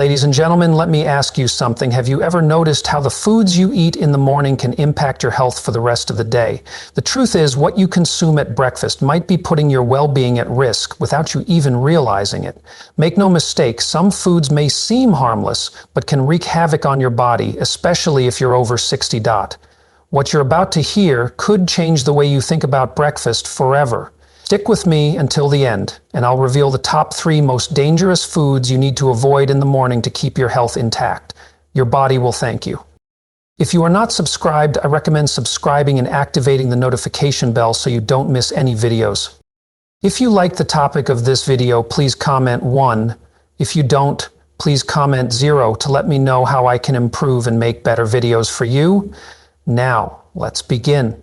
Ladies and gentlemen, let me ask you something. Have you ever noticed how the foods you eat in the morning can impact your health for the rest of the day? The truth is, what you consume at breakfast might be putting your well-being at risk without you even realizing it. Make no mistake, some foods may seem harmless, but can wreak havoc on your body, especially if you're over 60. What you're about to hear could change the way you think about breakfast forever. Stick with me until the end, and I'll reveal the top 3 most dangerous foods you need to avoid in the morning to keep your health intact. Your body will thank you. If you are not subscribed, I recommend subscribing and activating the notification bell so you don't miss any videos. If you like the topic of this video, please comment 1. If you don't, please comment 0 to let me know how I can improve and make better videos for you. Now, let's begin.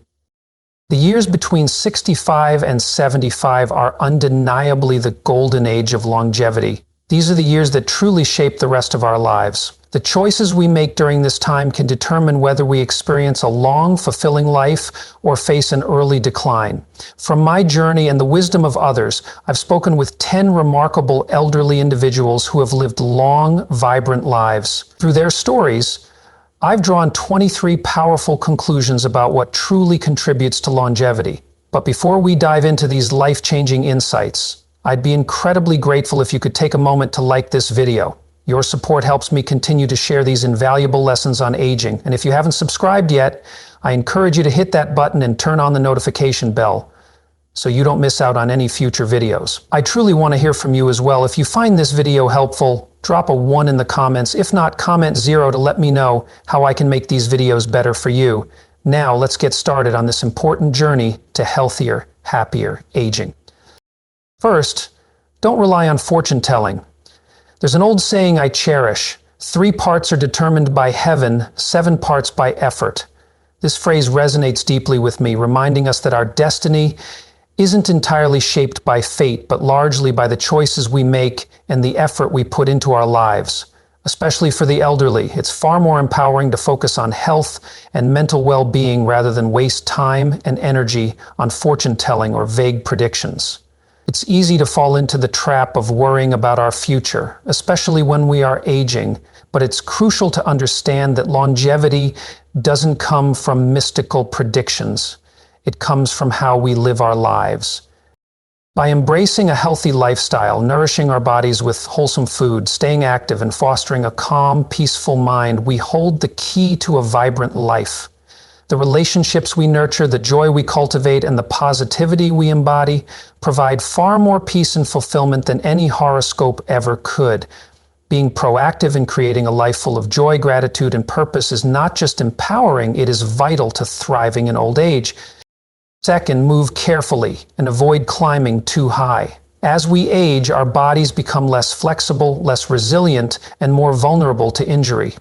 The years between 65 and 75 are undeniably the golden age of longevity. These are the years that truly shape the rest of our lives. The choices we make during this time can determine whether we experience a long, fulfilling life or face an early decline. From my journey and the wisdom of others, I've spoken with 10 remarkable elderly individuals who have lived long, vibrant lives. Through their stories, I've drawn 23 powerful conclusions about what truly contributes to longevity. But before we dive into these life-changing insights, I'd be incredibly grateful if you could take a moment to like this video. Your support helps me continue to share these invaluable lessons on aging. And if you haven't subscribed yet, I encourage you to hit that button and turn on the notification bell so you don't miss out on any future videos. I truly want to hear from you as well. If you find this video helpful, drop a 1 in the comments. If not, comment 0 to let me know how I can make these videos better for you. Now, let's get started on this important journey to healthier, happier aging. First, don't rely on fortune telling. There's an old saying I cherish: 3 parts are determined by heaven, 7 parts by effort. This phrase resonates deeply with me, reminding us that our destiny isn't entirely shaped by fate, but largely by the choices we make and the effort we put into our lives. Especially for the elderly, it's far more empowering to focus on health and mental well-being rather than waste time and energy on fortune-telling or vague predictions. It's easy to fall into the trap of worrying about our future, especially when we are aging, but it's crucial to understand that longevity doesn't come from mystical predictions. It comes from how we live our lives. By embracing a healthy lifestyle, nourishing our bodies with wholesome food, staying active, and fostering a calm, peaceful mind, we hold the key to a vibrant life. The relationships we nurture, the joy we cultivate, and the positivity we embody provide far more peace and fulfillment than any horoscope ever could. Being proactive in creating a life full of joy, gratitude, and purpose is not just empowering, it is vital to thriving in old age. Second, move carefully and avoid climbing too high. As we age, our bodies become less flexible, less resilient, and more vulnerable to injury.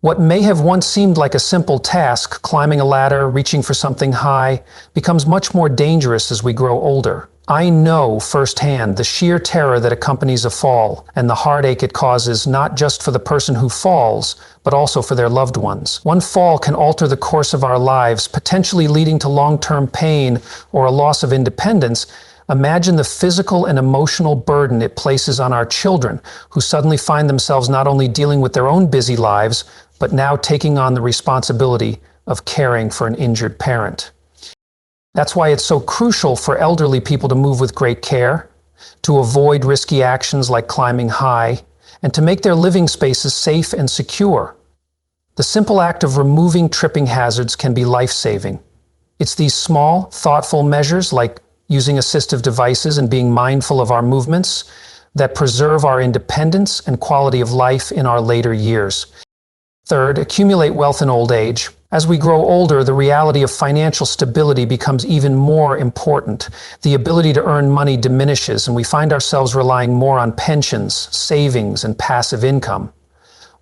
What may have once seemed like a simple task, climbing a ladder, reaching for something high, becomes much more dangerous as we grow older. I know firsthand the sheer terror that accompanies a fall and the heartache it causes not just for the person who falls, but also for their loved ones. One fall can alter the course of our lives, potentially leading to long-term pain or a loss of independence. Imagine the physical and emotional burden it places on our children, who suddenly find themselves not only dealing with their own busy lives, but now taking on the responsibility of caring for an injured parent. That's why it's so crucial for elderly people to move with great care, to avoid risky actions like climbing high, and to make their living spaces safe and secure. The simple act of removing tripping hazards can be life-saving. It's these small, thoughtful measures, like using assistive devices and being mindful of our movements, that preserve our independence and quality of life in our later years. Third, accumulate wealth in old age. As we grow older, the reality of financial stability becomes even more important. The ability to earn money diminishes, and we find ourselves relying more on pensions, savings, and passive income.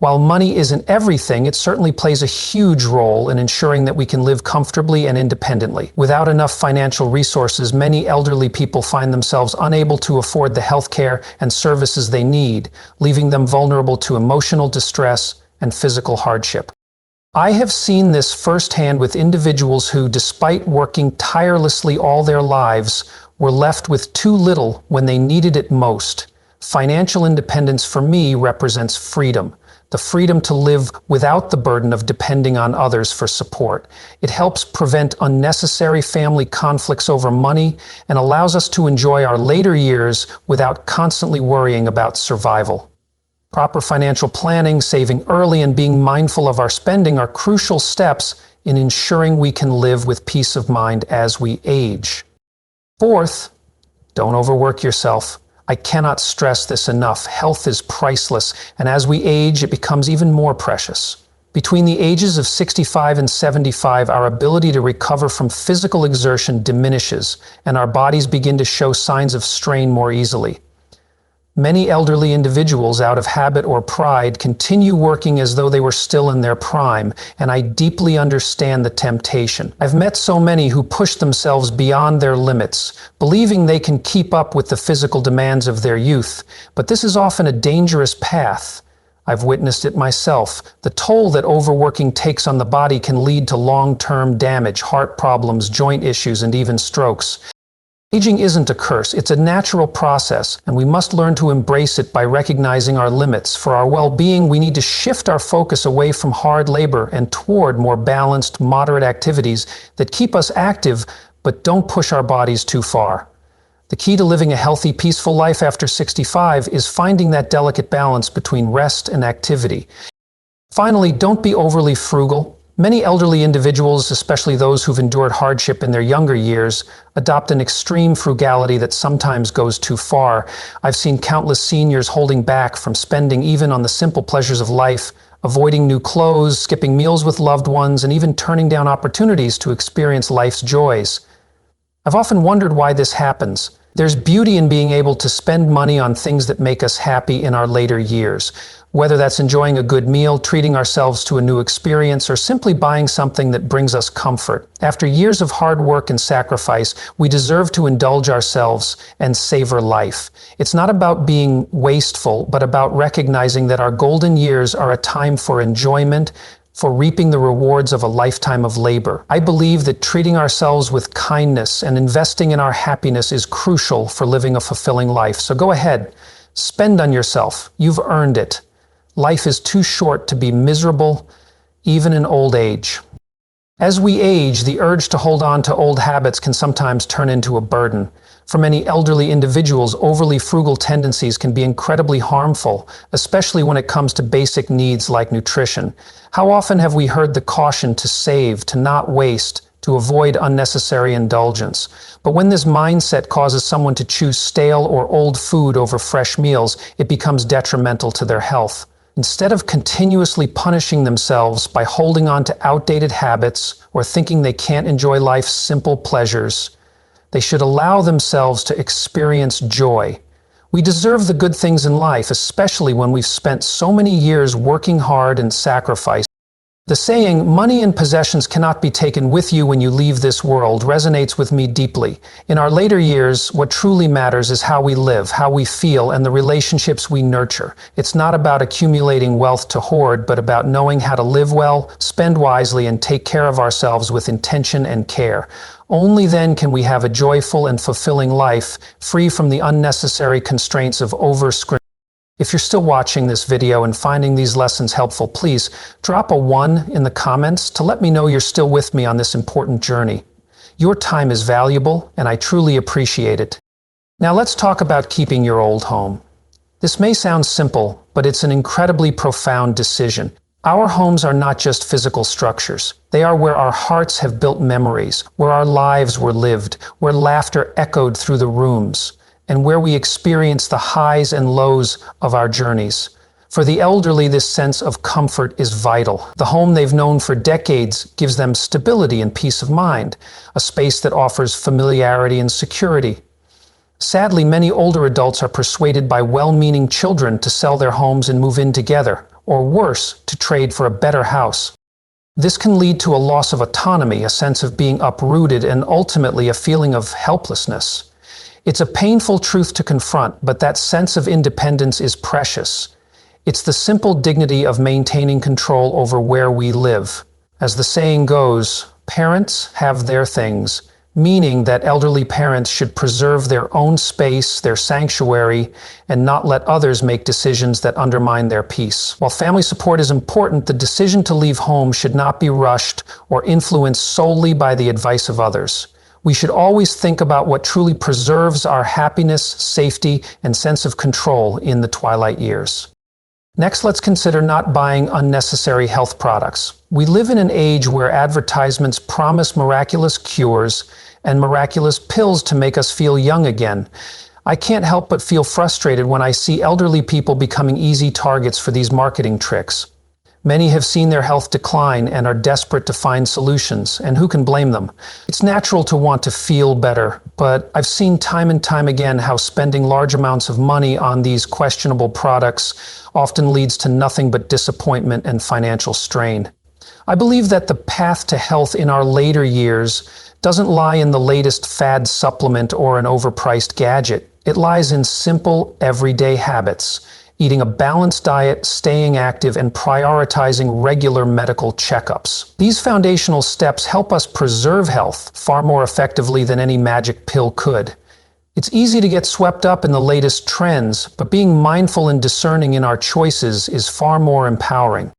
While money isn't everything, it certainly plays a huge role in ensuring that we can live comfortably and independently. Without enough financial resources, many elderly people find themselves unable to afford the health care and services they need, leaving them vulnerable to emotional distress and physical hardship. I have seen this firsthand with individuals who, despite working tirelessly all their lives, were left with too little when they needed it most. Financial independence for me represents freedom. The freedom to live without the burden of depending on others for support. It helps prevent unnecessary family conflicts over money and allows us to enjoy our later years without constantly worrying about survival. Proper financial planning, saving early, and being mindful of our spending are crucial steps in ensuring we can live with peace of mind as we age. Fourth, don't overwork yourself. I cannot stress this enough. Health is priceless, and as we age, it becomes even more precious. Between the ages of 65 and 75, our ability to recover from physical exertion diminishes, and our bodies begin to show signs of strain more easily. Many elderly individuals, out of habit or pride, continue working as though they were still in their prime, and I deeply understand the temptation. I've met so many who push themselves beyond their limits, believing they can keep up with the physical demands of their youth, but this is often a dangerous path. I've witnessed it myself. The toll that overworking takes on the body can lead to long-term damage, heart problems, joint issues, and even strokes. Aging isn't a curse, it's a natural process, and we must learn to embrace it by recognizing our limits. For our well-being, we need to shift our focus away from hard labor and toward more balanced, moderate activities that keep us active but don't push our bodies too far. The key to living a healthy, peaceful life after 65 is finding that delicate balance between rest and activity. Finally, don't be overly frugal. Many elderly individuals, especially those who've endured hardship in their younger years, adopt an extreme frugality that sometimes goes too far. I've seen countless seniors holding back from spending even on the simple pleasures of life, avoiding new clothes, skipping meals with loved ones, and even turning down opportunities to experience life's joys. I've often wondered why this happens. There's beauty in being able to spend money on things that make us happy in our later years. Whether that's enjoying a good meal, treating ourselves to a new experience, or simply buying something that brings us comfort. After years of hard work and sacrifice, we deserve to indulge ourselves and savor life. It's not about being wasteful, but about recognizing that our golden years are a time for enjoyment, for reaping the rewards of a lifetime of labor. I believe that treating ourselves with kindness and investing in our happiness is crucial for living a fulfilling life. So go ahead, spend on yourself. You've earned it. Life is too short to be miserable, even in old age. As we age, the urge to hold on to old habits can sometimes turn into a burden. For many elderly individuals, overly frugal tendencies can be incredibly harmful, especially when it comes to basic needs like nutrition. How often have we heard the caution to save, to not waste, to avoid unnecessary indulgence? But when this mindset causes someone to choose stale or old food over fresh meals, it becomes detrimental to their health. Instead of continuously punishing themselves by holding on to outdated habits or thinking they can't enjoy life's simple pleasures, they should allow themselves to experience joy. We deserve the good things in life, especially when we've spent so many years working hard and sacrificing. The saying, "money and possessions cannot be taken with you when you leave this world," resonates with me deeply. In our later years, what truly matters is how we live, how we feel, and the relationships we nurture. It's not about accumulating wealth to hoard, but about knowing how to live well, spend wisely, and take care of ourselves with intention and care. Only then can we have a joyful and fulfilling life, free from the unnecessary constraints of overscreen. If you're still watching this video and finding these lessons helpful, please drop a 1 in the comments to let me know you're still with me on this important journey. Your time is valuable, and I truly appreciate it. Now let's talk about keeping your old home. This may sound simple, but it's an incredibly profound decision. Our homes are not just physical structures. They are where our hearts have built memories, where our lives were lived, where laughter echoed through the rooms, and where we experience the highs and lows of our journeys. For the elderly, this sense of comfort is vital. The home they've known for decades gives them stability and peace of mind, a space that offers familiarity and security. Sadly, many older adults are persuaded by well-meaning children to sell their homes and move in together, or worse, to trade for a better house. This can lead to a loss of autonomy, a sense of being uprooted, and ultimately a feeling of helplessness. It's a painful truth to confront, but that sense of independence is precious. It's the simple dignity of maintaining control over where we live. As the saying goes, parents have their things, meaning that elderly parents should preserve their own space, their sanctuary, and not let others make decisions that undermine their peace. While family support is important, the decision to leave home should not be rushed or influenced solely by the advice of others. We should always think about what truly preserves our happiness, safety, and sense of control in the twilight years. Next, let's consider not buying unnecessary health products. We live in an age where advertisements promise miraculous cures and miraculous pills to make us feel young again. I can't help but feel frustrated when I see elderly people becoming easy targets for these marketing tricks. Many have seen their health decline and are desperate to find solutions, and who can blame them? It's natural to want to feel better, but I've seen time and time again how spending large amounts of money on these questionable products often leads to nothing but disappointment and financial strain. I believe that the path to health in our later years doesn't lie in the latest fad supplement or an overpriced gadget. It lies in simple, everyday habits. Eating a balanced diet, staying active, and prioritizing regular medical checkups. These foundational steps help us preserve health far more effectively than any magic pill could. It's easy to get swept up in the latest trends, but being mindful and discerning in our choices is far more empowering.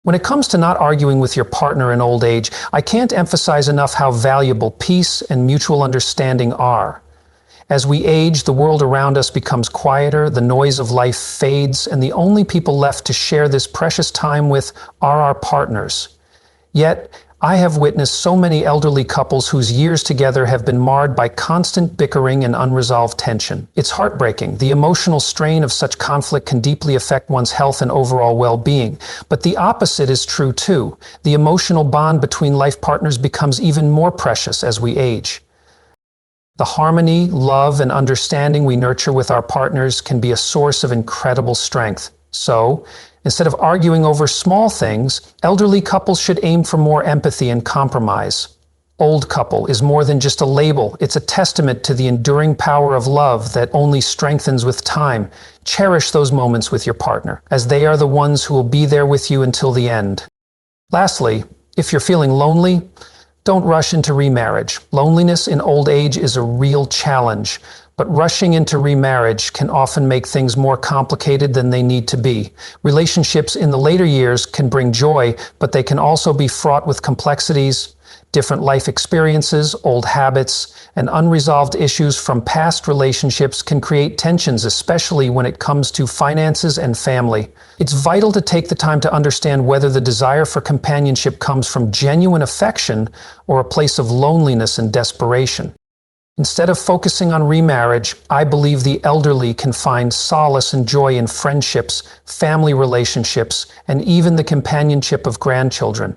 When it comes to not arguing with your partner in old age, I can't emphasize enough how valuable peace and mutual understanding are. As we age, the world around us becomes quieter, the noise of life fades, and the only people left to share this precious time with are our partners. Yet, I have witnessed so many elderly couples whose years together have been marred by constant bickering and unresolved tension. It's heartbreaking. The emotional strain of such conflict can deeply affect one's health and overall well-being. But the opposite is true too. The emotional bond between life partners becomes even more precious as we age. The harmony, love, and understanding we nurture with our partners can be a source of incredible strength. So, instead of arguing over small things, elderly couples should aim for more empathy and compromise. Old couple is more than just a label. It's a testament to the enduring power of love that only strengthens with time. Cherish those moments with your partner, as they are the ones who will be there with you until the end. Lastly, if you're feeling lonely, don't rush into remarriage. Loneliness in old age is a real challenge, but rushing into remarriage can often make things more complicated than they need to be. Relationships in the later years can bring joy, but they can also be fraught with complexities, different life experiences, old habits, and unresolved issues from past relationships can create tensions, especially when it comes to finances and family. It's vital to take the time to understand whether the desire for companionship comes from genuine affection or a place of loneliness and desperation. Instead of focusing on remarriage, I believe the elderly can find solace and joy in friendships, family relationships, and even the companionship of grandchildren.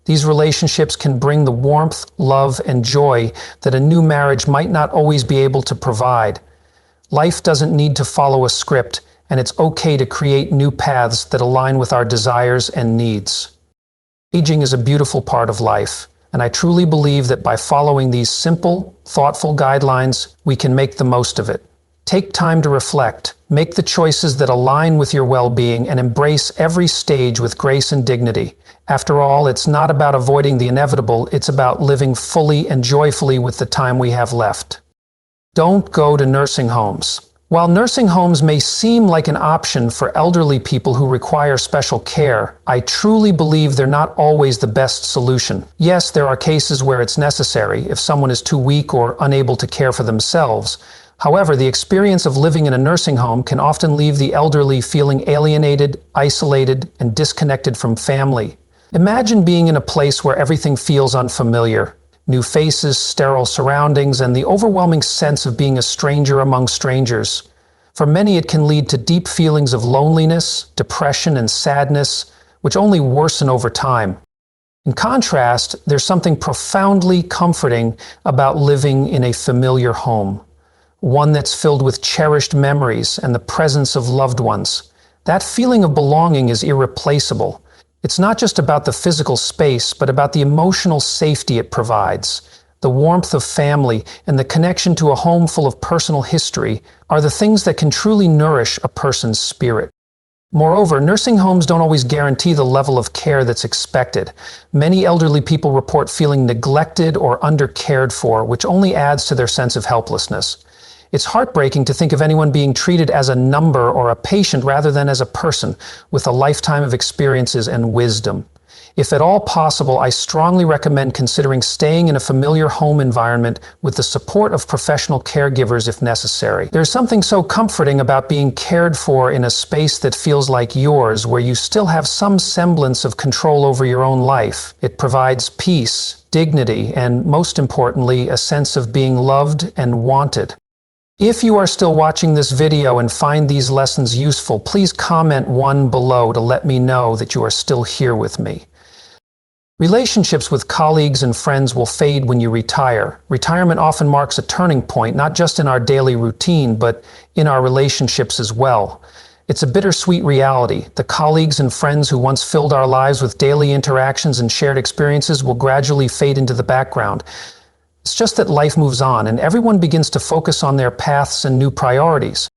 These relationships can bring the warmth, love, and joy that a new marriage might not always be able to provide. Life doesn't need to follow a script, and it's okay to create new paths that align with our desires and needs. Aging is a beautiful part of life, and I truly believe that by following these simple, thoughtful guidelines, we can make the most of it. Take time to reflect, make the choices that align with your well-being, and embrace every stage with grace and dignity. After all, it's not about avoiding the inevitable, it's about living fully and joyfully with the time we have left. Don't go to nursing homes. While nursing homes may seem like an option for elderly people who require special care, I truly believe they're not always the best solution. Yes, there are cases where it's necessary, if someone is too weak or unable to care for themselves. However, the experience of living in a nursing home can often leave the elderly feeling alienated, isolated, and disconnected from family. Imagine being in a place where everything feels unfamiliar. New faces, sterile surroundings, and the overwhelming sense of being a stranger among strangers. For many, it can lead to deep feelings of loneliness, depression, and sadness, which only worsen over time. In contrast, there's something profoundly comforting about living in a familiar home, one that's filled with cherished memories and the presence of loved ones. That feeling of belonging is irreplaceable. It's not just about the physical space, but about the emotional safety it provides. The warmth of family and the connection to a home full of personal history are the things that can truly nourish a person's spirit. Moreover, nursing homes don't always guarantee the level of care that's expected. Many elderly people report feeling neglected or undercared for, which only adds to their sense of helplessness. It's heartbreaking to think of anyone being treated as a number or a patient rather than as a person with a lifetime of experiences and wisdom. If at all possible, I strongly recommend considering staying in a familiar home environment with the support of professional caregivers if necessary. There's something so comforting about being cared for in a space that feels like yours, where you still have some semblance of control over your own life. It provides peace, dignity, and most importantly, a sense of being loved and wanted. If you are still watching this video and find these lessons useful, please comment 1 below to let me know that you are still here with me. Relationships with colleagues and friends will fade when you retire. Retirement often marks a turning point, not just in our daily routine, but in our relationships as well. It's a bittersweet reality. The colleagues and friends who once filled our lives with daily interactions and shared experiences will gradually fade into the background. It's just that life moves on, and everyone begins to focus on their paths and new priorities.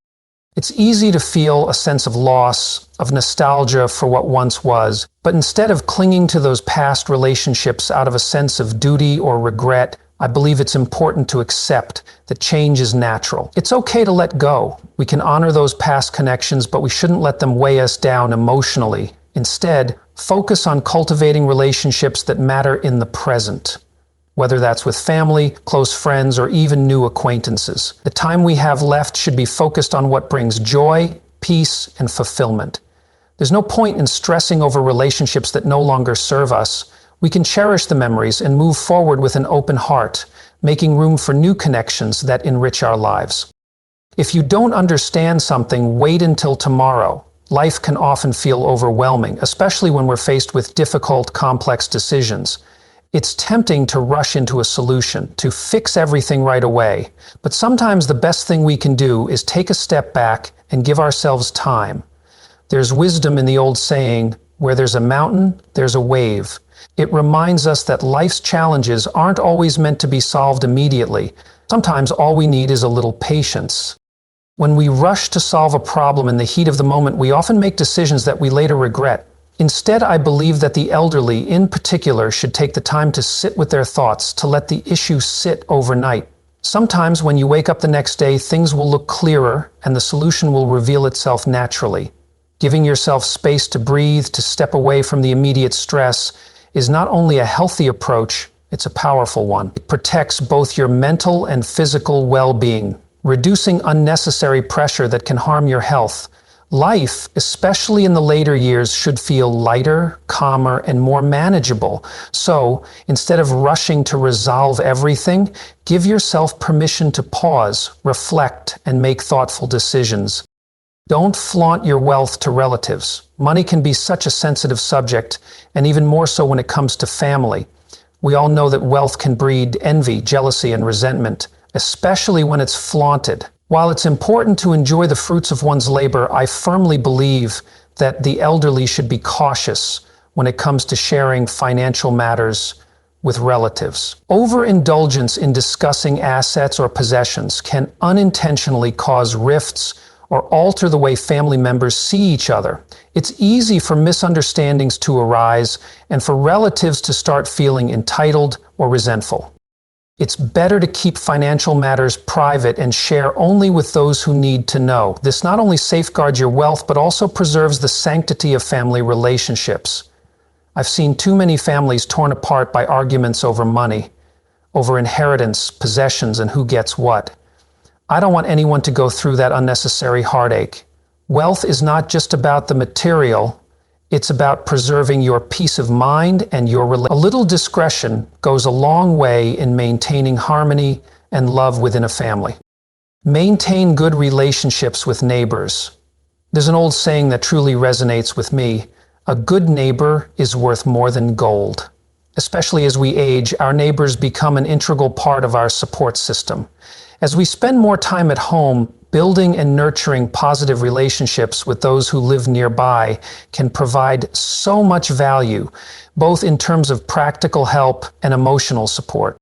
It's easy to feel a sense of loss, of nostalgia for what once was, but instead of clinging to those past relationships out of a sense of duty or regret, I believe it's important to accept that change is natural. It's okay to let go. We can honor those past connections, but we shouldn't let them weigh us down emotionally. Instead, focus on cultivating relationships that matter in the present, whether that's with family, close friends, or even new acquaintances. The time we have left should be focused on what brings joy, peace, and fulfillment. There's no point in stressing over relationships that no longer serve us. We can cherish the memories and move forward with an open heart, making room for new connections that enrich our lives. If you don't understand something, wait until tomorrow. Life can often feel overwhelming, especially when we're faced with difficult, complex decisions. It's tempting to rush into a solution, to fix everything right away. But sometimes the best thing we can do is take a step back and give ourselves time. There's wisdom in the old saying, where there's a mountain, there's a wave. It reminds us that life's challenges aren't always meant to be solved immediately. Sometimes all we need is a little patience. When we rush to solve a problem in the heat of the moment, we often make decisions that we later regret. Instead, I believe that the elderly, in particular, should take the time to sit with their thoughts, to let the issue sit overnight. Sometimes when you wake up the next day, things will look clearer and the solution will reveal itself naturally. Giving yourself space to breathe, to step away from the immediate stress, is not only a healthy approach, it's a powerful one. It protects both your mental and physical well-being, reducing unnecessary pressure that can harm your health. Life, especially in the later years, should feel lighter, calmer, and more manageable. So, instead of rushing to resolve everything, give yourself permission to pause, reflect, and make thoughtful decisions. Don't flaunt your wealth to relatives. Money can be such a sensitive subject, and even more so when it comes to family. We all know that wealth can breed envy, jealousy, and resentment, especially when it's flaunted. While it's important to enjoy the fruits of one's labor, I firmly believe that the elderly should be cautious when it comes to sharing financial matters with relatives. Overindulgence in discussing assets or possessions can unintentionally cause rifts or alter the way family members see each other. It's easy for misunderstandings to arise and for relatives to start feeling entitled or resentful. It's better to keep financial matters private and share only with those who need to know. This not only safeguards your wealth, but also preserves the sanctity of family relationships. I've seen too many families torn apart by arguments over money, over inheritance, possessions, and who gets what. I don't want anyone to go through that unnecessary heartache. Wealth is not just about the material. It's about preserving your peace of mind and your relationship. A little discretion goes a long way in maintaining harmony and love within a family. Maintain good relationships with neighbors. There's an old saying that truly resonates with me. A good neighbor is worth more than gold. Especially as we age, our neighbors become an integral part of our support system. As we spend more time at home, building and nurturing positive relationships with those who live nearby can provide so much value, both in terms of practical help and emotional support.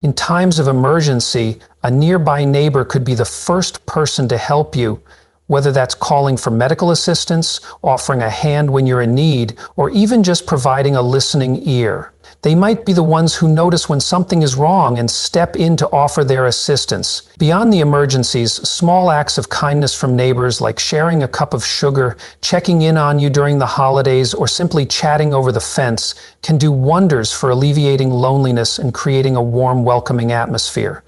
In times of emergency, a nearby neighbor could be the first person to help you Whether that's calling for medical assistance, offering a hand when you're in need, or even just providing a listening ear. They might be the ones who notice when something is wrong and step in to offer their assistance. Beyond the emergencies, small acts of kindness from neighbors like sharing a cup of sugar, checking in on you during the holidays, or simply chatting over the fence can do wonders for alleviating loneliness and creating a warm, welcoming atmosphere.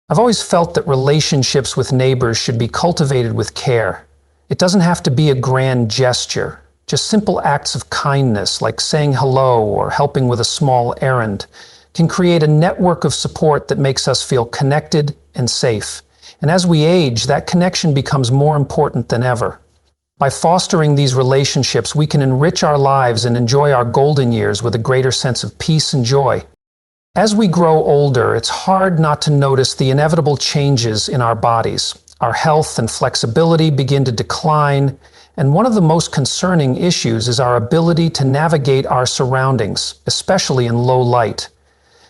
I've always felt that relationships with neighbors should be cultivated with care. It doesn't have to be a grand gesture. Just simple acts of kindness, like saying hello or helping with a small errand, can create a network of support that makes us feel connected and safe. And as we age, that connection becomes more important than ever. By fostering these relationships, we can enrich our lives and enjoy our golden years with a greater sense of peace and joy. As we grow older, it's hard not to notice the inevitable changes in our bodies. Our health and flexibility begin to decline, and one of the most concerning issues is our ability to navigate our surroundings, especially in low light.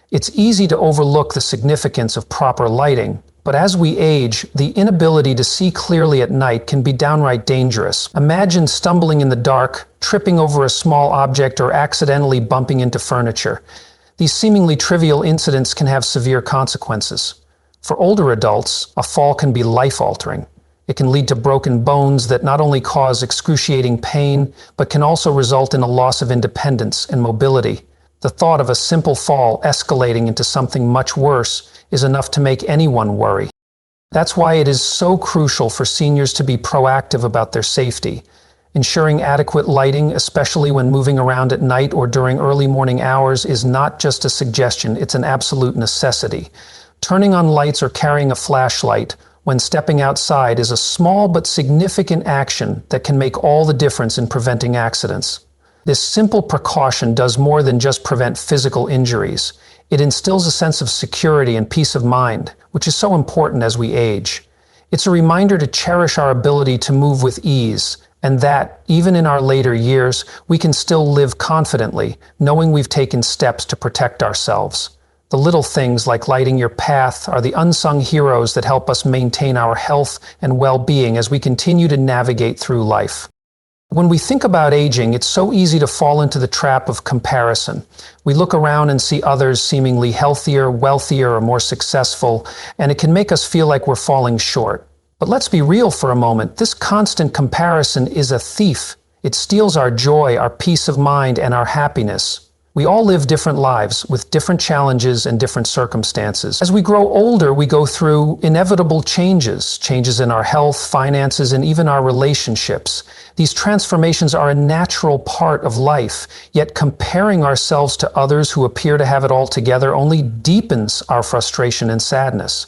It's easy to overlook the significance of proper lighting, but as we age, the inability to see clearly at night can be downright dangerous. Imagine stumbling in the dark, tripping over a small object, or accidentally bumping into furniture. These seemingly trivial incidents can have severe consequences. For older adults, a fall can be life-altering. It can lead to broken bones that not only cause excruciating pain, but can also result in a loss of independence and mobility. The thought of a simple fall escalating into something much worse is enough to make anyone worry. That's why it is so crucial for seniors to be proactive about their safety. Ensuring adequate lighting, especially when moving around at night or during early morning hours, is not just a suggestion, it's an absolute necessity. Turning on lights or carrying a flashlight when stepping outside is a small but significant action that can make all the difference in preventing accidents. This simple precaution does more than just prevent physical injuries. It instills a sense of security and peace of mind, which is so important as we age. It's a reminder to cherish our ability to move with ease, and that, even in our later years, we can still live confidently, knowing we've taken steps to protect ourselves. The little things like lighting your path are the unsung heroes that help us maintain our health and well-being as we continue to navigate through life. When we think about aging, it's so easy to fall into the trap of comparison. We look around and see others seemingly healthier, wealthier, or more successful, and it can make us feel like we're falling short. But let's be real for a moment. This constant comparison is a thief. It steals our joy, our peace of mind, and our happiness. We all live different lives with different challenges and different circumstances. As we grow older, we go through inevitable changes in our health, finances, and even our relationships. These transformations are a natural part of life, yet comparing ourselves to others who appear to have it all together only deepens our frustration and sadness.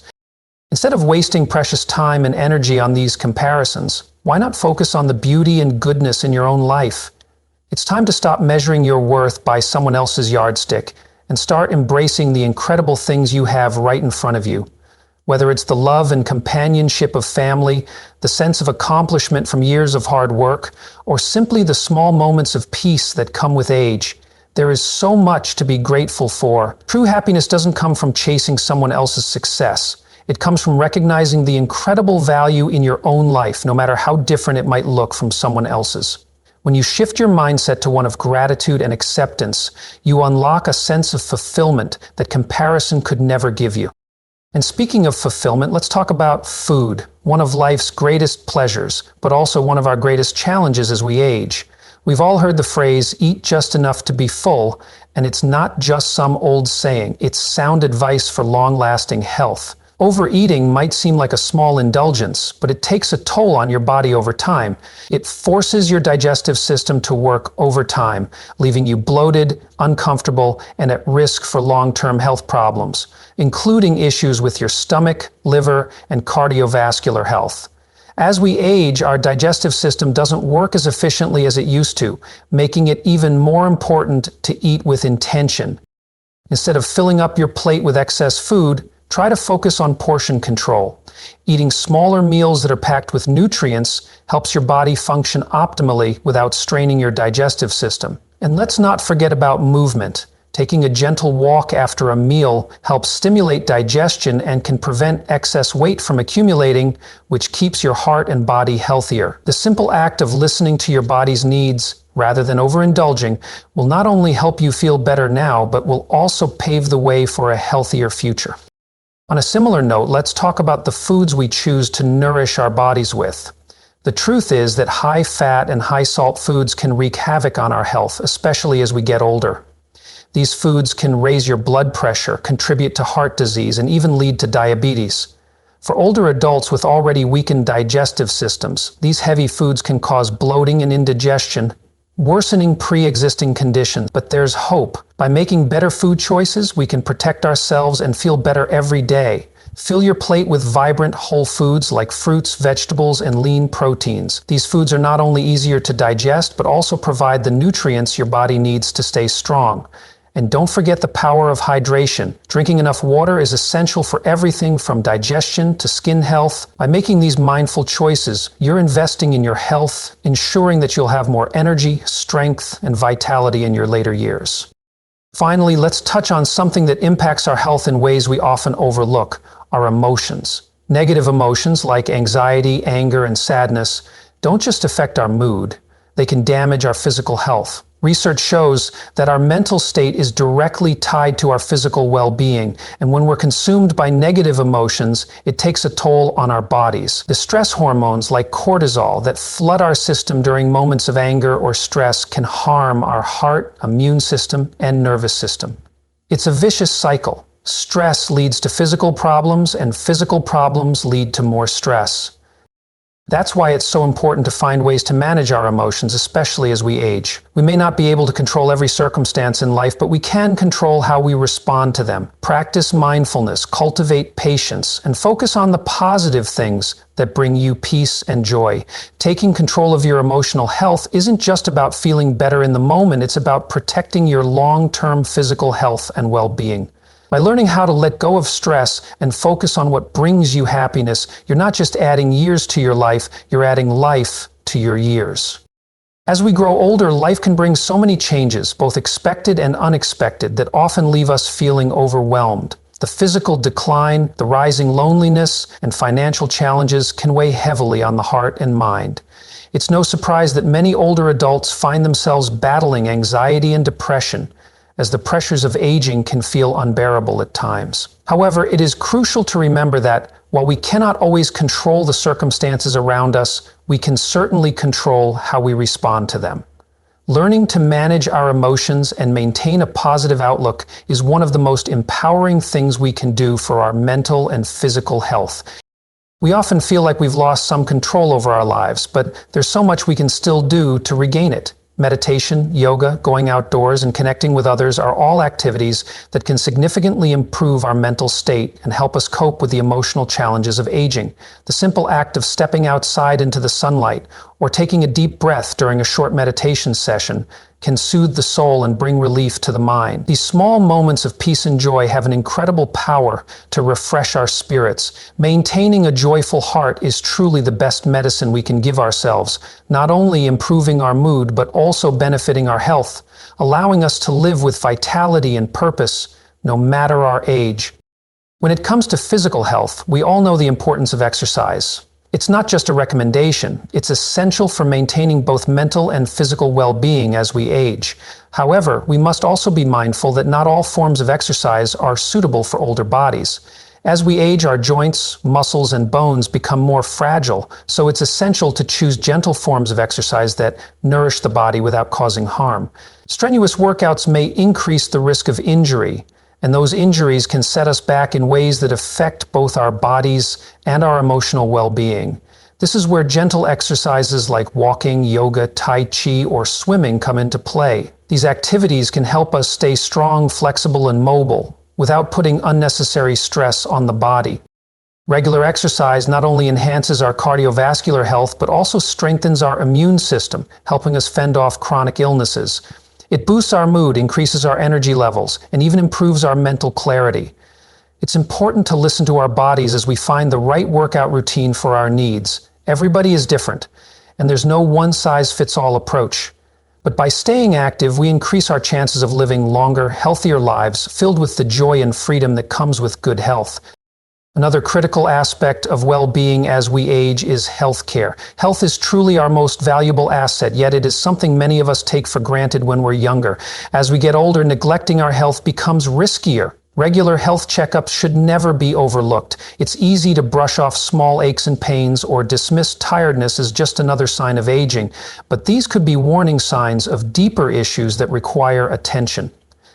Instead of wasting precious time and energy on these comparisons, why not focus on the beauty and goodness in your own life? It's time to stop measuring your worth by someone else's yardstick and start embracing the incredible things you have right in front of you. Whether it's the love and companionship of family, the sense of accomplishment from years of hard work, or simply the small moments of peace that come with age, there is so much to be grateful for. True happiness doesn't come from chasing someone else's success. It comes from recognizing the incredible value in your own life, no matter how different it might look from someone else's. When you shift your mindset to one of gratitude and acceptance, you unlock a sense of fulfillment that comparison could never give you. And speaking of fulfillment, let's talk about food, one of life's greatest pleasures, but also one of our greatest challenges as we age. We've all heard the phrase, eat just enough to be full, and it's not just some old saying, it's sound advice for long-lasting health. Overeating might seem like a small indulgence, but it takes a toll on your body over time. It forces your digestive system to work overtime, leaving you bloated, uncomfortable, and at risk for long-term health problems, including issues with your stomach, liver, and cardiovascular health. As we age, our digestive system doesn't work as efficiently as it used to, making it even more important to eat with intention. Instead of filling up your plate with excess food, try to focus on portion control. Eating smaller meals that are packed with nutrients helps your body function optimally without straining your digestive system. And let's not forget about movement. Taking a gentle walk after a meal helps stimulate digestion and can prevent excess weight from accumulating, which keeps your heart and body healthier. The simple act of listening to your body's needs, rather than overindulging, will not only help you feel better now, but will also pave the way for a healthier future. On a similar note, let's talk about the foods we choose to nourish our bodies with. The truth is that high-fat and high-salt foods can wreak havoc on our health, especially as we get older. These foods can raise your blood pressure, contribute to heart disease, and even lead to diabetes. For older adults with already weakened digestive systems, these heavy foods can cause bloating and indigestion, worsening pre-existing conditions. But there's hope. By making better food choices, we can protect ourselves and feel better every day. Fill your plate with vibrant, whole foods like fruits, vegetables, and lean proteins. These foods are not only easier to digest, but also provide the nutrients your body needs to stay strong. And don't forget the power of hydration. Drinking enough water is essential for everything from digestion to skin health. By making these mindful choices, you're investing in your health, ensuring that you'll have more energy, strength, and vitality in your later years. Finally, let's touch on something that impacts our health in ways we often overlook: our emotions. Negative emotions like anxiety, anger, and sadness don't just affect our mood, they can damage our physical health. Research shows that our mental state is directly tied to our physical well-being, and when we're consumed by negative emotions, it takes a toll on our bodies. The stress hormones like cortisol that flood our system during moments of anger or stress can harm our heart, immune system, and nervous system. It's a vicious cycle. Stress leads to physical problems, and physical problems lead to more stress. That's why it's so important to find ways to manage our emotions, especially as we age. We may not be able to control every circumstance in life, but we can control how we respond to them. Practice mindfulness, cultivate patience, and focus on the positive things that bring you peace and joy. Taking control of your emotional health isn't just about feeling better in the moment, it's about protecting your long-term physical health and well-being. By learning how to let go of stress and focus on what brings you happiness, you're not just adding years to your life, you're adding life to your years. As we grow older, life can bring so many changes, both expected and unexpected, that often leave us feeling overwhelmed. The physical decline, the rising loneliness, and financial challenges can weigh heavily on the heart and mind. It's no surprise that many older adults find themselves battling anxiety and depression, as the pressures of aging can feel unbearable at times. However, it is crucial to remember that, while we cannot always control the circumstances around us, we can certainly control how we respond to them. Learning to manage our emotions and maintain a positive outlook is one of the most empowering things we can do for our mental and physical health. We often feel like we've lost some control over our lives, but there's so much we can still do to regain it. Meditation, yoga, going outdoors, and connecting with others are all activities that can significantly improve our mental state and help us cope with the emotional challenges of aging. The simple act of stepping outside into the sunlight or taking a deep breath during a short meditation session can soothe the soul and bring relief to the mind. These small moments of peace and joy have an incredible power to refresh our spirits. Maintaining a joyful heart is truly the best medicine we can give ourselves, not only improving our mood but also benefiting our health, allowing us to live with vitality and purpose no matter our age. When it comes to physical health, we all know the importance of exercise. It's not just a recommendation, it's essential for maintaining both mental and physical well-being as we age. However, we must also be mindful that not all forms of exercise are suitable for older bodies. As we age, our joints, muscles, and bones become more fragile, so it's essential to choose gentle forms of exercise that nourish the body without causing harm. Strenuous workouts may increase the risk of injury, and those injuries can set us back in ways that affect both our bodies and our emotional well-being. This is where gentle exercises like walking, yoga, tai chi, or swimming come into play. These activities can help us stay strong, flexible, and mobile without putting unnecessary stress on the body. Regular exercise not only enhances our cardiovascular health, but also strengthens our immune system, helping us fend off chronic illnesses. It boosts our mood, increases our energy levels, and even improves our mental clarity. It's important to listen to our bodies as we find the right workout routine for our needs. Everybody is different, and there's no one-size-fits-all approach. But by staying active, we increase our chances of living longer, healthier lives filled with the joy and freedom that comes with good health. Another critical aspect of well-being as we age is healthcare. Health is truly our most valuable asset, yet it is something many of us take for granted when we're younger. As we get older, neglecting our health becomes riskier. Regular health checkups should never be overlooked. It's easy to brush off small aches and pains or dismiss tiredness as just another sign of aging, but these could be warning signs of deeper issues that require attention.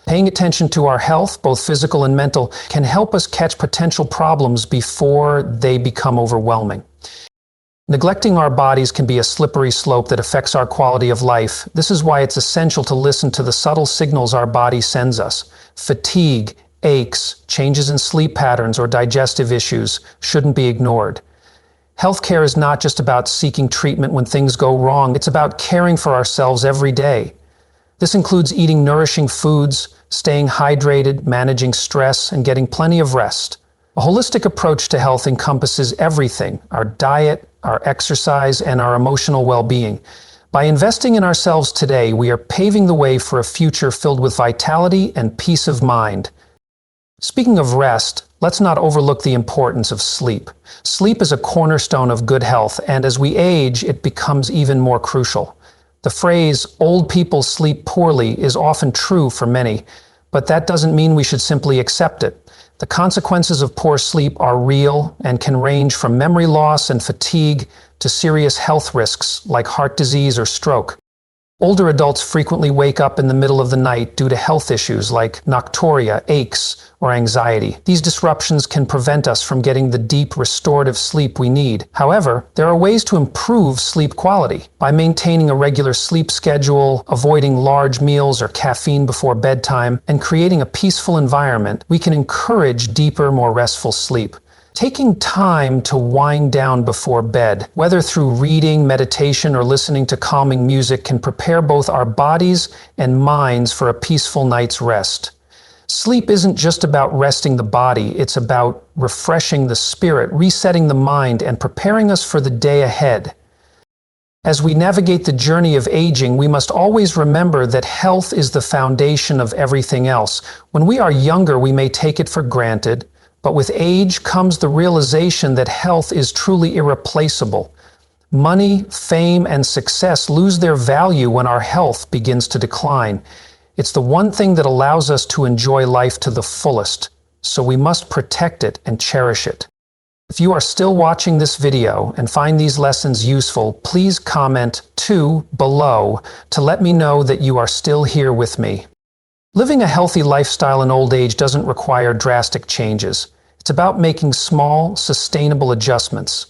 Paying attention to our health, both physical and mental, can help us catch potential problems before they become overwhelming. Neglecting our bodies can be a slippery slope that affects our quality of life. This is why it's essential to listen to the subtle signals our body sends us. Fatigue, aches, changes in sleep patterns, or digestive issues shouldn't be ignored. Healthcare is not just about seeking treatment when things go wrong, it's about caring for ourselves every day. This includes eating nourishing foods, staying hydrated, managing stress, and getting plenty of rest. A holistic approach to health encompasses everything: our diet, our exercise, and our emotional well-being. By investing in ourselves today, we are paving the way for a future filled with vitality and peace of mind. Speaking of rest, let's not overlook the importance of sleep. Sleep is a cornerstone of good health, and as we age, it becomes even more crucial. The phrase, "old people sleep poorly," is often true for many, but that doesn't mean we should simply accept it. The consequences of poor sleep are real and can range from memory loss and fatigue to serious health risks like heart disease or stroke. Older adults frequently wake up in the middle of the night due to health issues like nocturia, aches, or anxiety. These disruptions can prevent us from getting the deep, restorative sleep we need. However, there are ways to improve sleep quality. By maintaining a regular sleep schedule, avoiding large meals or caffeine before bedtime, and creating a peaceful environment, we can encourage deeper, more restful sleep. Taking time to wind down before bed, whether through reading, meditation, or listening to calming music, can prepare both our bodies and minds for a peaceful night's rest. Sleep isn't just about resting the body, it's about refreshing the spirit, resetting the mind, and preparing us for the day ahead. As we navigate the journey of aging, we must always remember that health is the foundation of everything else. When we are younger, we may take it for granted, but with age comes the realization that health is truly irreplaceable. Money, fame, and success lose their value when our health begins to decline. It's the one thing that allows us to enjoy life to the fullest, so we must protect it and cherish it. If you are still watching this video and find these lessons useful, please comment 2 below to let me know that you are still here with me. Living a healthy lifestyle in old age doesn't require drastic changes. It's about making small, sustainable adjustments.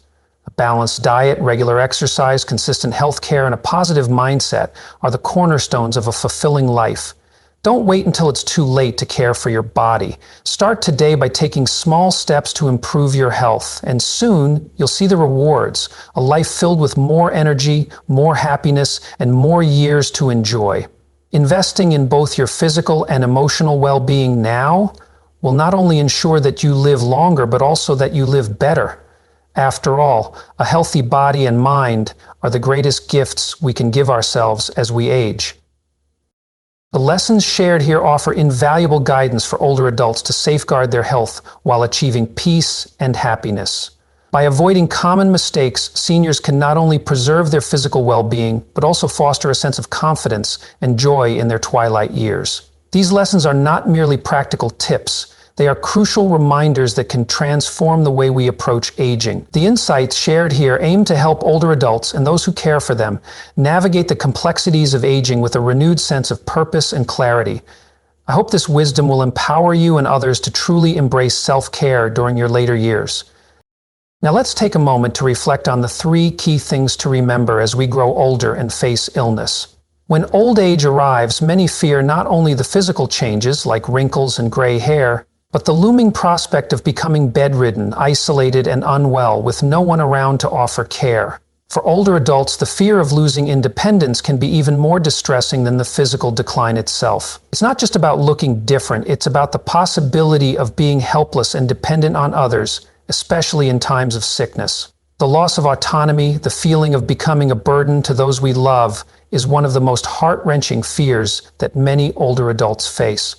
A balanced diet, regular exercise, consistent health care, and a positive mindset are the cornerstones of a fulfilling life. Don't wait until it's too late to care for your body. Start today by taking small steps to improve your health, and soon you'll see the rewards: a life filled with more energy, more happiness, and more years to enjoy. Investing in both your physical and emotional well-being now will not only ensure that you live longer, but also that you live better. After all, a healthy body and mind are the greatest gifts we can give ourselves as we age. The lessons shared here offer invaluable guidance for older adults to safeguard their health while achieving peace and happiness. By avoiding common mistakes, seniors can not only preserve their physical well-being, but also foster a sense of confidence and joy in their twilight years. These lessons are not merely practical tips. They are crucial reminders that can transform the way we approach aging. The insights shared here aim to help older adults and those who care for them navigate the complexities of aging with a renewed sense of purpose and clarity. I hope this wisdom will empower you and others to truly embrace self-care during your later years. Now let's take a moment to reflect on the 3 key things to remember as we grow older and face illness. When old age arrives, many fear not only the physical changes like wrinkles and gray hair, but the looming prospect of becoming bedridden, isolated, and unwell with no one around to offer care. For older adults, the fear of losing independence can be even more distressing than the physical decline itself. It's not just about looking different, it's about the possibility of being helpless and dependent on others, especially in times of sickness. The loss of autonomy, the feeling of becoming a burden to those we love, is one of the most heart-wrenching fears that many older adults face.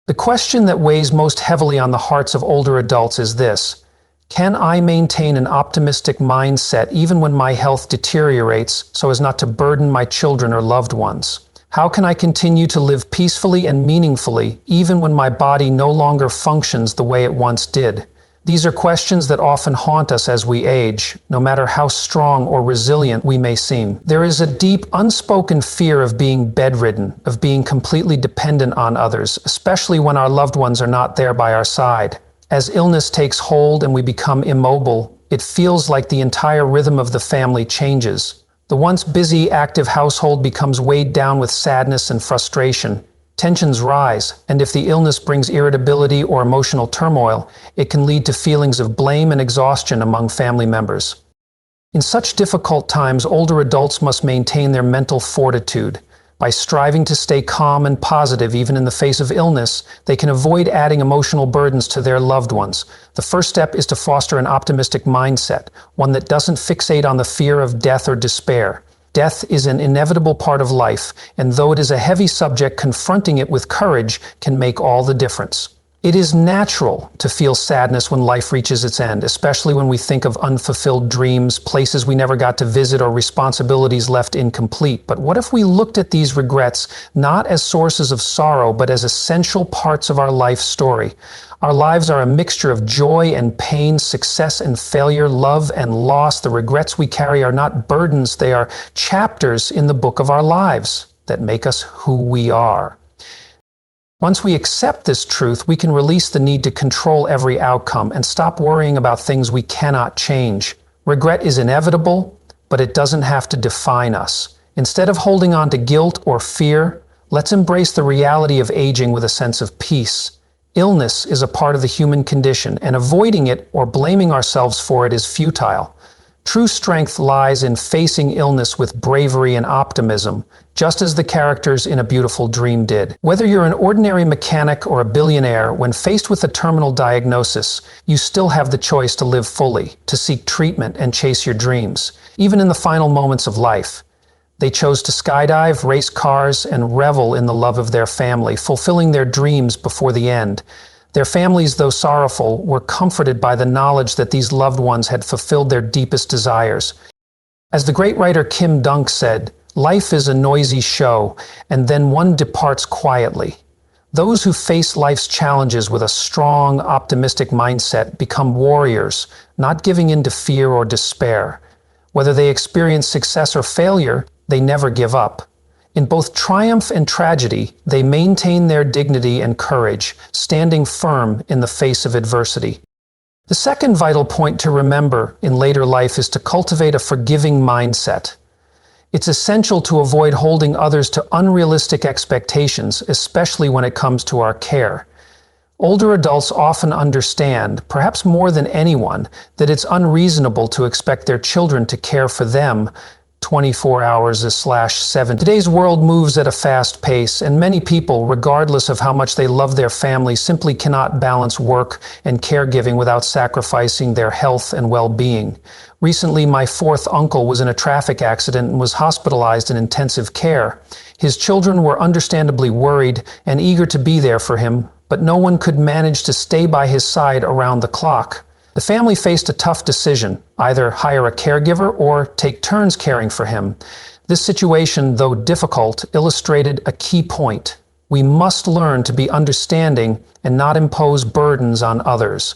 The question that weighs most heavily on the hearts of older adults is this: can I maintain an optimistic mindset even when my health deteriorates so as not to burden my children or loved ones? How can I continue to live peacefully and meaningfully even when my body no longer functions the way it once did? These are questions that often haunt us as we age, no matter how strong or resilient we may seem. There is a deep, unspoken fear of being bedridden, of being completely dependent on others, especially when our loved ones are not there by our side. As illness takes hold and we become immobile, it feels like the entire rhythm of the family changes. The once busy, active household becomes weighed down with sadness and frustration. Tensions rise, and if the illness brings irritability or emotional turmoil, it can lead to feelings of blame and exhaustion among family members. In such difficult times, older adults must maintain their mental fortitude. By striving to stay calm and positive even in the face of illness, they can avoid adding emotional burdens to their loved ones. The first step is to foster an optimistic mindset, one that doesn't fixate on the fear of death or despair. Death is an inevitable part of life, and though it is a heavy subject, confronting it with courage can make all the difference. It is natural to feel sadness when life reaches its end, especially when we think of unfulfilled dreams, places we never got to visit, or responsibilities left incomplete. But what if we looked at these regrets not as sources of sorrow, but as essential parts of our life story? Our lives are a mixture of joy and pain, success and failure, love and loss. The regrets we carry are not burdens, they are chapters in the book of our lives that make us who we are. Once we accept this truth, we can release the need to control every outcome and stop worrying about things we cannot change. Regret is inevitable, but it doesn't have to define us. Instead of holding on to guilt or fear, let's embrace the reality of aging with a sense of peace. Illness is a part of the human condition, and avoiding it or blaming ourselves for it is futile. True strength lies in facing illness with bravery and optimism, just as the characters in A Beautiful Dream did. Whether you're an ordinary mechanic or a billionaire, when faced with a terminal diagnosis, you still have the choice to live fully, to seek treatment and chase your dreams, even in the final moments of life. They chose to skydive, race cars, and revel in the love of their family, fulfilling their dreams before the end. Their families, though sorrowful, were comforted by the knowledge that these loved ones had fulfilled their deepest desires. As the great writer Kim Dunk said, "Life is a noisy show, and then one departs quietly." Those who face life's challenges with a strong, optimistic mindset become warriors, not giving in to fear or despair. Whether they experience success or failure, they never give up. In both triumph and tragedy, they maintain their dignity and courage, standing firm in the face of adversity. The second vital point to remember in later life is to cultivate a forgiving mindset. It's essential to avoid holding others to unrealistic expectations, especially when it comes to our care. Older adults often understand, perhaps more than anyone, that it's unreasonable to expect their children to care for them 24 hours/7. Today's world moves at a fast pace, and many people, regardless of how much they love their family, simply cannot balance work and caregiving without sacrificing their health and well-being. Recently, my fourth uncle was in a traffic accident and was hospitalized in intensive care. His children were understandably worried and eager to be there for him, but no one could manage to stay by his side around the clock. The family faced a tough decision, either hire a caregiver or take turns caring for him. This situation, though difficult, illustrated a key point. We must learn to be understanding and not impose burdens on others.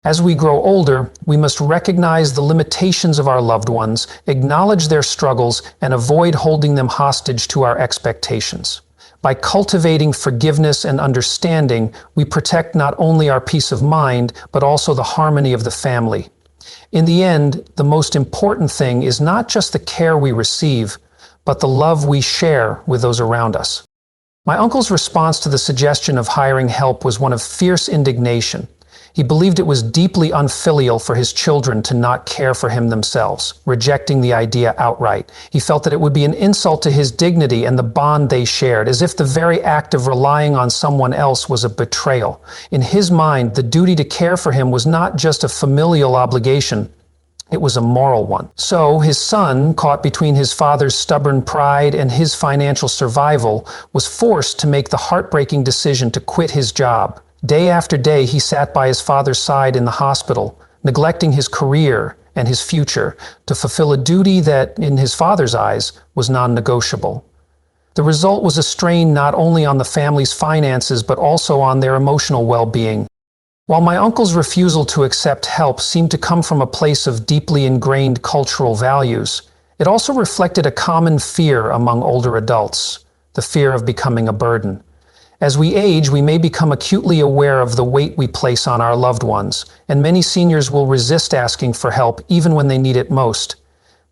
As we grow older, we must recognize the limitations of our loved ones, acknowledge their struggles, and avoid holding them hostage to our expectations. By cultivating forgiveness and understanding, we protect not only our peace of mind, but also the harmony of the family. In the end, the most important thing is not just the care we receive, but the love we share with those around us. My uncle's response to the suggestion of hiring help was one of fierce indignation. He believed it was deeply unfilial for his children to not care for him themselves, rejecting the idea outright. He felt that it would be an insult to his dignity and the bond they shared, as if the very act of relying on someone else was a betrayal. In his mind, the duty to care for him was not just a familial obligation, It was a moral one. So his son, caught between his father's stubborn pride and his financial survival, was forced to make the heartbreaking decision to quit his job. Day after day, he sat by his father's side in the hospital, neglecting his career and his future to fulfill a duty that, in his father's eyes, was non-negotiable. The result was a strain not only on the family's finances but also on their emotional well-being. While my uncle's refusal to accept help seemed to come from a place of deeply ingrained cultural values, it also reflected a common fear among older adults, the fear of becoming a burden. As we age, we may become acutely aware of the weight we place on our loved ones, and many seniors will resist asking for help even when they need it most.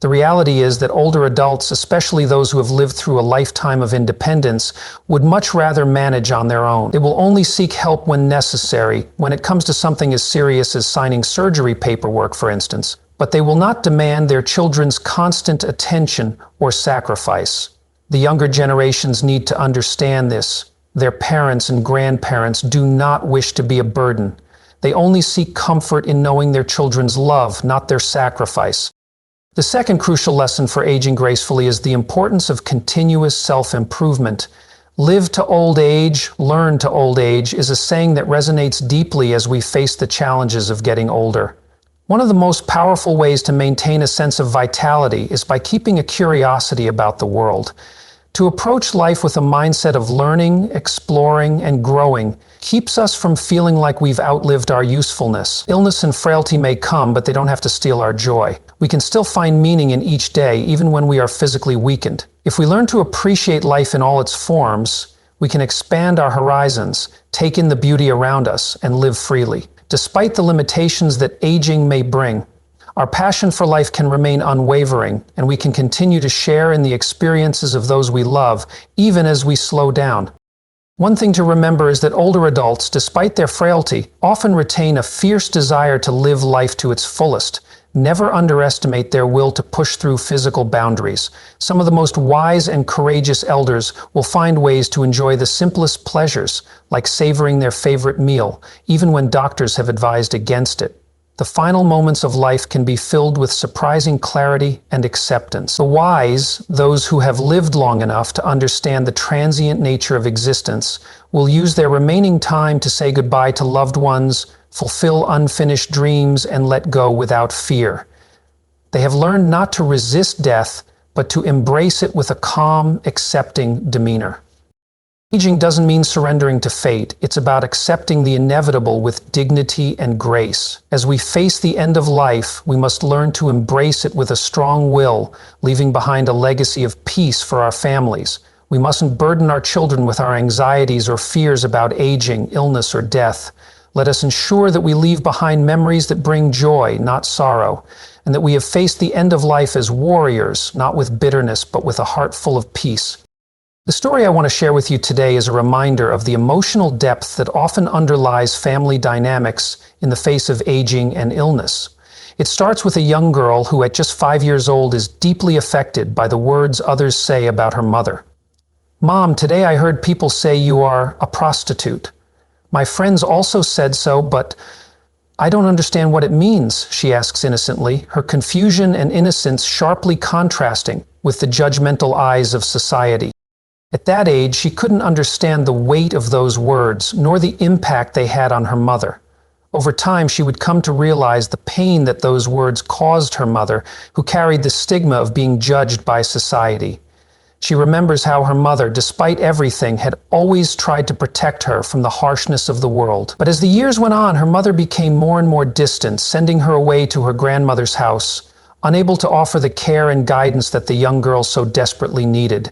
The reality is that older adults, especially those who have lived through a lifetime of independence, would much rather manage on their own. They will only seek help when necessary, when it comes to something as serious as signing surgery paperwork, for instance. But they will not demand their children's constant attention or sacrifice. The younger generations need to understand this. Their parents and grandparents do not wish to be a burden. They only seek comfort in knowing their children's love, not their sacrifice. The second crucial lesson for aging gracefully is the importance of continuous self-improvement. Live to old age, learn to old age is a saying that resonates deeply as we face the challenges of getting older. One of the most powerful ways to maintain a sense of vitality is by keeping a curiosity about the world. To approach life with a mindset of learning, exploring, and growing keeps us from feeling like we've outlived our usefulness. Illness and frailty may come, but they don't have to steal our joy. We can still find meaning in each day, even when we are physically weakened. If we learn to appreciate life in all its forms, we can expand our horizons, take in the beauty around us, and live freely. Despite the limitations that aging may bring, our passion for life can remain unwavering, and we can continue to share in the experiences of those we love, even as we slow down. One thing to remember is that older adults, despite their frailty, often retain a fierce desire to live life to its fullest. Never underestimate their will to push through physical boundaries. Some of the most wise and courageous elders will find ways to enjoy the simplest pleasures, like savoring their favorite meal, even when doctors have advised against it. The final moments of life can be filled with surprising clarity and acceptance. The wise, those who have lived long enough to understand the transient nature of existence, will use their remaining time to say goodbye to loved ones, fulfill unfinished dreams, and let go without fear. They have learned not to resist death, but to embrace it with a calm, accepting demeanor. Aging doesn't mean surrendering to fate. It's about accepting the inevitable with dignity and grace. As we face the end of life, we must learn to embrace it with a strong will, leaving behind a legacy of peace for our families. We mustn't burden our children with our anxieties or fears about aging, illness, or death. Let us ensure that we leave behind memories that bring joy, not sorrow, and that we have faced the end of life as warriors, not with bitterness, but with a heart full of peace. The story I want to share with you today is a reminder of the emotional depth that often underlies family dynamics in the face of aging and illness. It starts with a young girl who at just 5 years old is deeply affected by the words others say about her mother. "Mom, today I heard people say you are a prostitute. My friends also said so, but I don't understand what it means," she asks innocently, her confusion and innocence sharply contrasting with the judgmental eyes of society. At that age, she couldn't understand the weight of those words, nor the impact they had on her mother. Over time, she would come to realize the pain that those words caused her mother, who carried the stigma of being judged by society. She remembers how her mother, despite everything, had always tried to protect her from the harshness of the world. But as the years went on, her mother became more and more distant, sending her away to her grandmother's house, unable to offer the care and guidance that the young girl so desperately needed.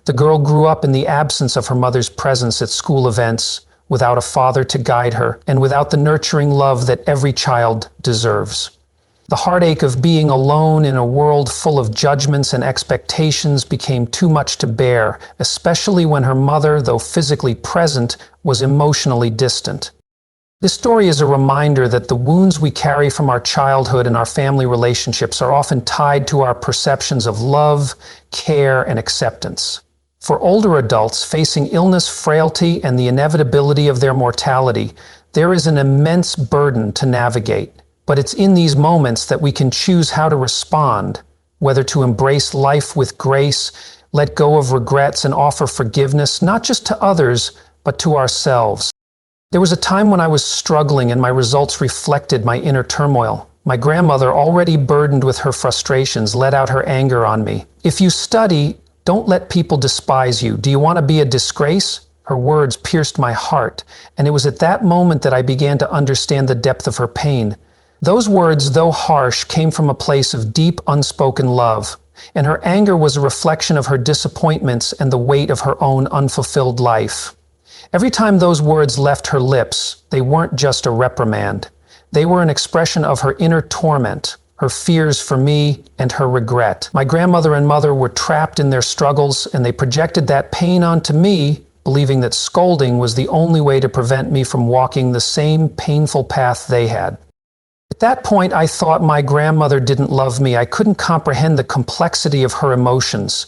The girl grew up in the absence of her mother's presence at school events, without a father to guide her, and without the nurturing love that every child deserves. The heartache of being alone in a world full of judgments and expectations became too much to bear, especially when her mother, though physically present, was emotionally distant. This story is a reminder that the wounds we carry from our childhood and our family relationships are often tied to our perceptions of love, care, and acceptance. For older adults facing illness, frailty, and the inevitability of their mortality, there is an immense burden to navigate. But it's in these moments that we can choose how to respond, whether to embrace life with grace, let go of regrets, and offer forgiveness, not just to others, but to ourselves. There was a time when I was struggling and my results reflected my inner turmoil. My grandmother, already burdened with her frustrations, let out her anger on me. "If you study, don't let people despise you. Do you want to be a disgrace?" Her words pierced my heart, and it was at that moment that I began to understand the depth of her pain. Those words, though harsh, came from a place of deep, unspoken love, and her anger was a reflection of her disappointments and the weight of her own unfulfilled life. Every time those words left her lips, they weren't just a reprimand. They were an expression of her inner torment, her fears for me, and her regret. My grandmother and mother were trapped in their struggles, and they projected that pain onto me, believing that scolding was the only way to prevent me from walking the same painful path they had. At that point, I thought my grandmother didn't love me. I couldn't comprehend the complexity of her emotions.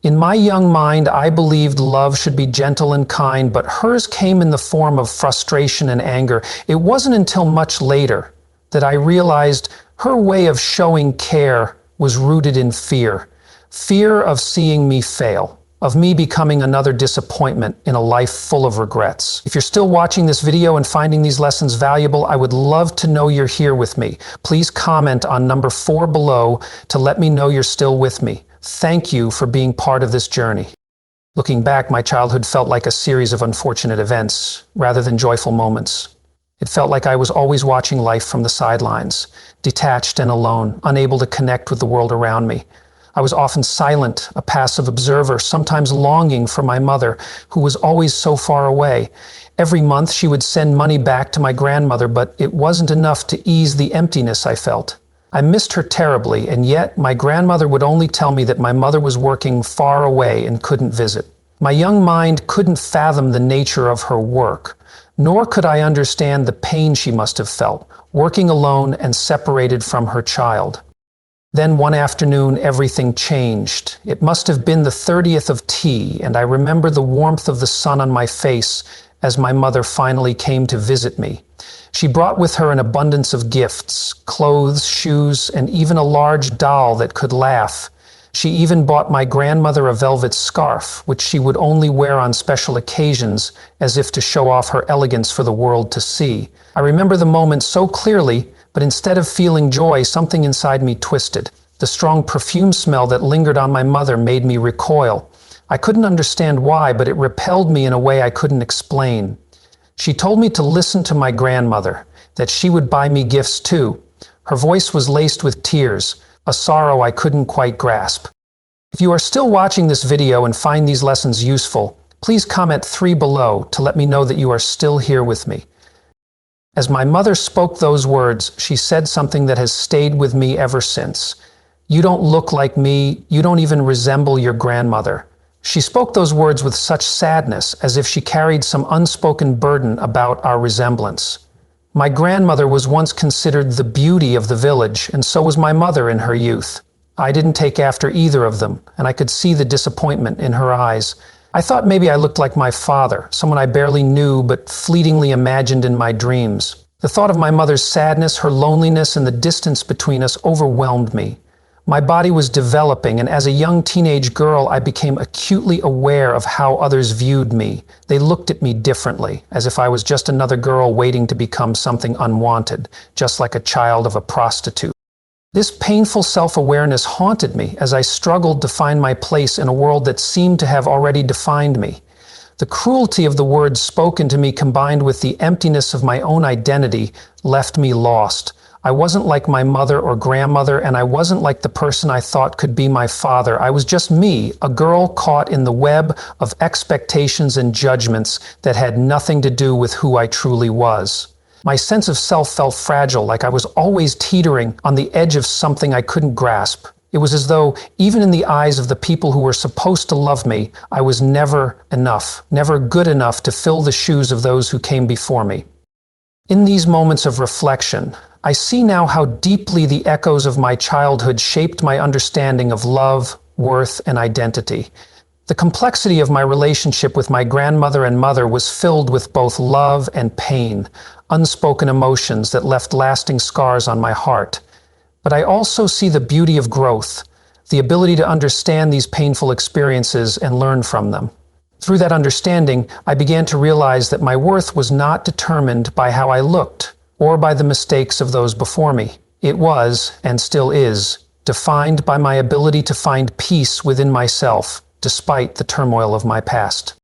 In my young mind, I believed love should be gentle and kind, but hers came in the form of frustration and anger. It wasn't until much later that I realized her way of showing care was rooted in fear. Fear of seeing me fail, of me becoming another disappointment in a life full of regrets. If you're still watching this video and finding these lessons valuable, I would love to know you're here with me. Please comment on number 4 below to let me know you're still with me. Thank you for being part of this journey. Looking back, my childhood felt like a series of unfortunate events, rather than joyful moments. It felt like I was always watching life from the sidelines, detached and alone, unable to connect with the world around me. I was often silent, a passive observer, sometimes longing for my mother, who was always so far away. Every month she would send money back to my grandmother, but it wasn't enough to ease the emptiness I felt. I missed her terribly, and yet my grandmother would only tell me that my mother was working far away and couldn't visit. My young mind couldn't fathom the nature of her work, nor could I understand the pain she must have felt, working alone and separated from her child. Then one afternoon, everything changed. It must have been the 30th of tea, and I remember the warmth of the sun on my face as my mother finally came to visit me. She brought with her an abundance of gifts, clothes, shoes, and even a large doll that could laugh. She even bought my grandmother a velvet scarf, which she would only wear on special occasions, as if to show off her elegance for the world to see. I remember the moment so clearly, but instead of feeling joy, something inside me twisted. The strong perfume smell that lingered on my mother made me recoil. I couldn't understand why, but it repelled me in a way I couldn't explain. She told me to listen to my grandmother, that she would buy me gifts too. Her voice was laced with tears, a sorrow I couldn't quite grasp. If you are still watching this video and find these lessons useful, please comment 3 below to let me know that you are still here with me. As my mother spoke those words, she said something that has stayed with me ever since. "You don't look like me, you don't even resemble your grandmother." She spoke those words with such sadness, as if she carried some unspoken burden about our resemblance. My grandmother was once considered the beauty of the village, and so was my mother in her youth. I didn't take after either of them, and I could see the disappointment in her eyes. I thought maybe I looked like my father, someone I barely knew but fleetingly imagined in my dreams. The thought of my mother's sadness, her loneliness, and the distance between us overwhelmed me. My body was developing, and as a young teenage girl, I became acutely aware of how others viewed me. They looked at me differently, as if I was just another girl waiting to become something unwanted, just like a child of a prostitute. This painful self-awareness haunted me as I struggled to find my place in a world that seemed to have already defined me. The cruelty of the words spoken to me combined with the emptiness of my own identity left me lost. I wasn't like my mother or grandmother, and I wasn't like the person I thought could be my father. I was just me, a girl caught in the web of expectations and judgments that had nothing to do with who I truly was. My sense of self felt fragile, like I was always teetering on the edge of something I couldn't grasp. It was as though, even in the eyes of the people who were supposed to love me, I was never enough, never good enough to fill the shoes of those who came before me. In these moments of reflection, I see now how deeply the echoes of my childhood shaped my understanding of love, worth, and identity. The complexity of my relationship with my grandmother and mother was filled with both love and pain. unspoken emotions that left lasting scars on my heart. But I also see the beauty of growth, the ability to understand these painful experiences and learn from them. Through that understanding, I began to realize that my worth was not determined by how I looked or by the mistakes of those before me. It was, and still is, defined by my ability to find peace within myself, despite the turmoil of my past.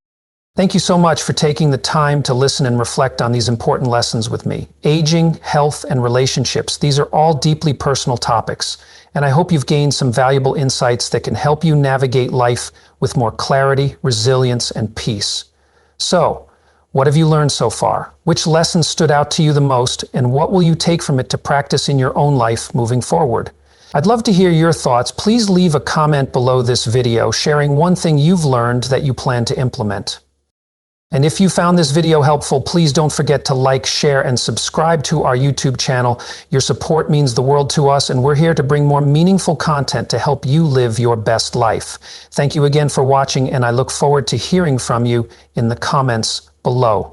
Thank you so much for taking the time to listen and reflect on these important lessons with me. Aging, health, and relationships, these are all deeply personal topics, and I hope you've gained some valuable insights that can help you navigate life with more clarity, resilience, and peace. So, what have you learned so far? Which lessons stood out to you the most, and what will you take from it to practice in your own life moving forward? I'd love to hear your thoughts. Please leave a comment below this video sharing one thing you've learned that you plan to implement. And if you found this video helpful, please don't forget to like, share, and subscribe to our YouTube channel. Your support means the world to us, and we're here to bring more meaningful content to help you live your best life. Thank you again for watching, and I look forward to hearing from you in the comments below.